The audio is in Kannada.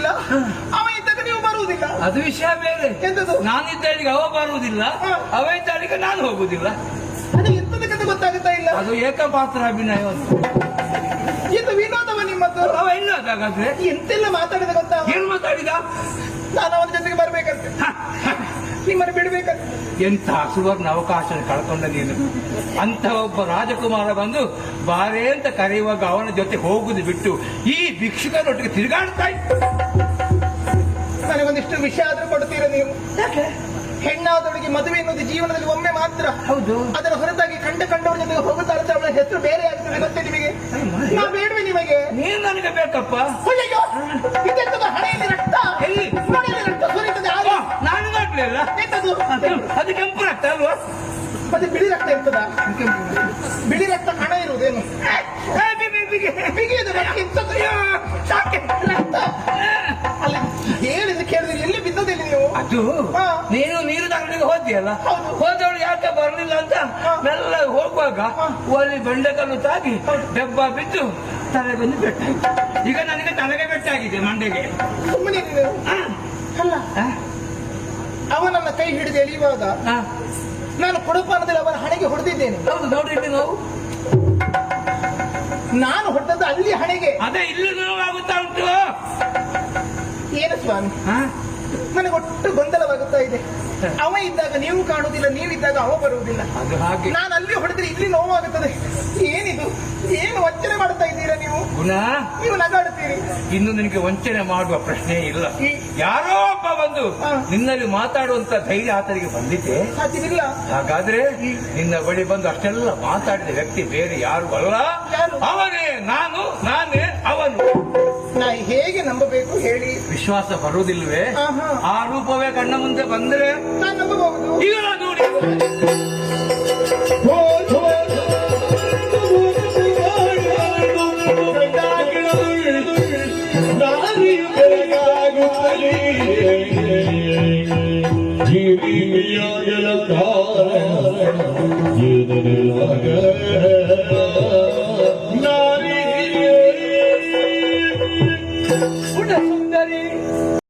ಬರುವುದಿಲ್ಲ, ಅವ ಇದ್ದಾಗ ನೀವು ಬರುವುದಿಲ್ಲ. ಅದು ವಿಷಯ ಬೇರೆ. ಎಂತದು? ನಾನಿದ್ದಳಿಗೆ ಅವ ಬರುವುದಿಲ್ಲ, ಅವ ಇದ್ದಳಿಗೆ ನಾನು ಹೋಗುದಿಲ್ಲ. ಅದು ಎಂತದಕ್ಕಂತ ಗೊತ್ತಾಗುತ್ತಾ ಇಲ್ಲ. ಅದು ಏಕಪಾತ್ರ ಅಭಿನಯ ಅಂತ. ಇದು ವಿನೋದವ ನಿಮ್ಮದು. ಅವ ಇಲ್ಲದಾಗಾದ್ರೆ ಎಂತೆಲ್ಲ ಮಾತಾಡಿದ ಗೊತ್ತಾ? ಏನ್ ಮಾತಾಡಿದ? ನಾನು ಅವನ ಜೊತೆಗೆ ಬರ್ಬೇಕಂತೆ, ನಿಮ್ಮನ್ನು ಬಿಡ್ಬೇಕಂತೆ. ಎಂತ ಸುವರ್ಣ ಅವಕಾಶ ಕಳ್ಕೊಂಡ ನೀನು. ಅಂತ ಒಬ್ಬ ರಾಜಕುಮಾರ ಬಂದು ಬಾರೇ ಅಂತ ಕರೆಯುವಾಗ ಅವನ ಜೊತೆ ಹೋಗುದು ಬಿಟ್ಟು ಈ ಭಿಕ್ಷುಕನೊಟ್ಟಿಗೆ ತಿರುಗಾಡ್ತಾ ಇತ್ತು. ನನಗೊಂದಿಷ್ಟು ವಿಷಯ ಆದ್ರೂ ಕೊಡ್ತೀರ ನೀವು? ಹೆಣ್ಣಾದವಳಿಗೆ ಮದುವೆ ಎನ್ನುವುದು ಜೀವನದಲ್ಲಿ ಒಮ್ಮೆ ಮಾತ್ರ. ಹೌದು. ಅದರ ಹೊರತಾಗಿ ಕಂಡವರ ಜೊತೆಗೆ ಹೋಗುತ್ತಾರೆ, ಅವಳ ಹೆಸರು ಬೇರೆ ಆಗ್ತದೆ ಗೊತ್ತೇ ನಿಮಗೆ? ನಾ ಬೇಡವೆ ನಿಮಗೆ? ನೀನು ನನಗೆ ಬೇಕಪ್ಪ. ಅಯ್ಯೋ, ಇದೆಂತದ? ಹಣೆಯಲ್ಲಿ ರಕ್ತ, ಎಲ್ಲಿ? ಹಣೆಯಲ್ಲಿ ರಕ್ತ ಸುರಿತದೆ. ನಾನು ನೋಡ್ಲಿಲ್ಲ. ಎಂತದು? ಅದು ಕೆಂಪು ರಕ್ತ ಅಲ್ವಾ? ಮತ್ತೆ ಬಿಳಿ ರಕ್ತ ಇರ್ತದ? ಬಿಳಿ ರಕ್ತ ಹಣ ಇರುವುದೇನು? ಬಿಗಿಯದ ಎಂತದ್ದು? ರಕ್ತ ಅಲ್ಲ, ಹೇಳಿದ್ರೆ ಕೇಳಿದ್ರೆ ಎಲ್ಲಿ ಬಿದ್ದದಿಲ್ಲ ನೀವು? ಅದು ನೀನು ನೀರು ಅಂಗಡಿಗೆ ಹೋದ್ಯಲ್ಲ, ಹೋದವಳು ಯಾಕೆ ಬರ್ಲಿಲ್ಲ ಅಂತ ಮೆಲ್ಲ ಹೋಗುವಾಗ ಅಲ್ಲಿ ಬೆಂಡೆಕಲ್ಲು ತಾಗಿ ಡಬ್ಬ ಬಿದ್ದು ತಲೆಗೊಂದು ಬೆಟ್ಟಾಯ್ತು. ಈಗ ನನಗೆ ತಲೆಗೆ ಬೆಟ್ಟಾಗಿದೆ, ಮಂಡೆಗೆ. ಸುಮ್ಮನೆ ಅಲ್ಲ, ಅವ ನನ್ನ ಕೈ ಹಿಡಿದು ಎಳೆಯುವಾಗ ನಾನು ಕೊಡಪಾನದಲ್ಲಿ ಅವನ ಹಣೆಗೆ ಹೊಡೆದಿದ್ದೇನೆ. ಹೌದು, ನೋಡಿದ್ವಿ ನಾವು. ನಾನು ಹೊಡೆದದ್ದು ಅಲ್ಲಿ ಹಣೆಗೆ. ಅದೇ ಇಲ್ಲಿ ನೋವಾಗುತ್ತಾ ಉಂಟು. ಏನು ಸ್ವಾಮಿ, ನನಗೆ ಒಟ್ಟು ಗೊಂದಲವಾಗುತ್ತಾ ಇದೆ. ಅವ ಇದ್ದಾಗ ನೀವು ಕಾಣುವುದಿಲ್ಲ, ನೀವಿದ್ದಾಗ ಅವ ಬರುವುದಿಲ್ಲ. ಅದು ಹಾಗೆ. ನಾನು ಅಲ್ಲಿ ಹೊಡೆದ್ರೆ ಇಲ್ಲಿ ನೋವಾಗುತ್ತದೆ. ಏನಿದು? ಏನು ವಂಚನೆ ಮಾಡ್ತಾ ಇದ್ದೀರಾ ನೀವು? ಗುಣ, ನೀವು ನಗಾಡುತ್ತೀರಿ. ಇನ್ನು ನಿನಗೆ ವಂಚನೆ ಮಾಡುವ ಪ್ರಶ್ನೆ ಇಲ್ಲ. ಯಾರೋ ಒಬ್ಬ ಬಂದು ನಿನ್ನಲ್ಲಿ ಮಾತಾಡುವಂತ ಧೈರ್ಯ ಆತನಿಗೆ ಬಂದಿದೆ. ಸಾಧ್ಯವಿಲ್ಲ. ಹಾಗಾದ್ರೆ ನಿನ್ನ ಬಳಿ ಬಂದು ಅಷ್ಟೆಲ್ಲ ಮಾತಾಡಿದ ವ್ಯಕ್ತಿ ಬೇರೆ ಯಾರು ಅಲ್ಲ, ಅವನೇ ನಾನು, ನಾನೇ ಅವನು. ನಾ ಹೇಗೆ ನಂಬಬೇಕು ಹೇಳಿ? ವಿಶ್ವಾಸ ಬರುವುದಿಲ್ವೇ? ಆ ರೂಪವೇ ಕಣ್ಣ ಮುಂದೆ ಬಂದ್ರೆ ನಾನು ನಂಬಬಹುದು. ಈಗ ನೋಡಿ. ಜೀವಿಯಾಗಲ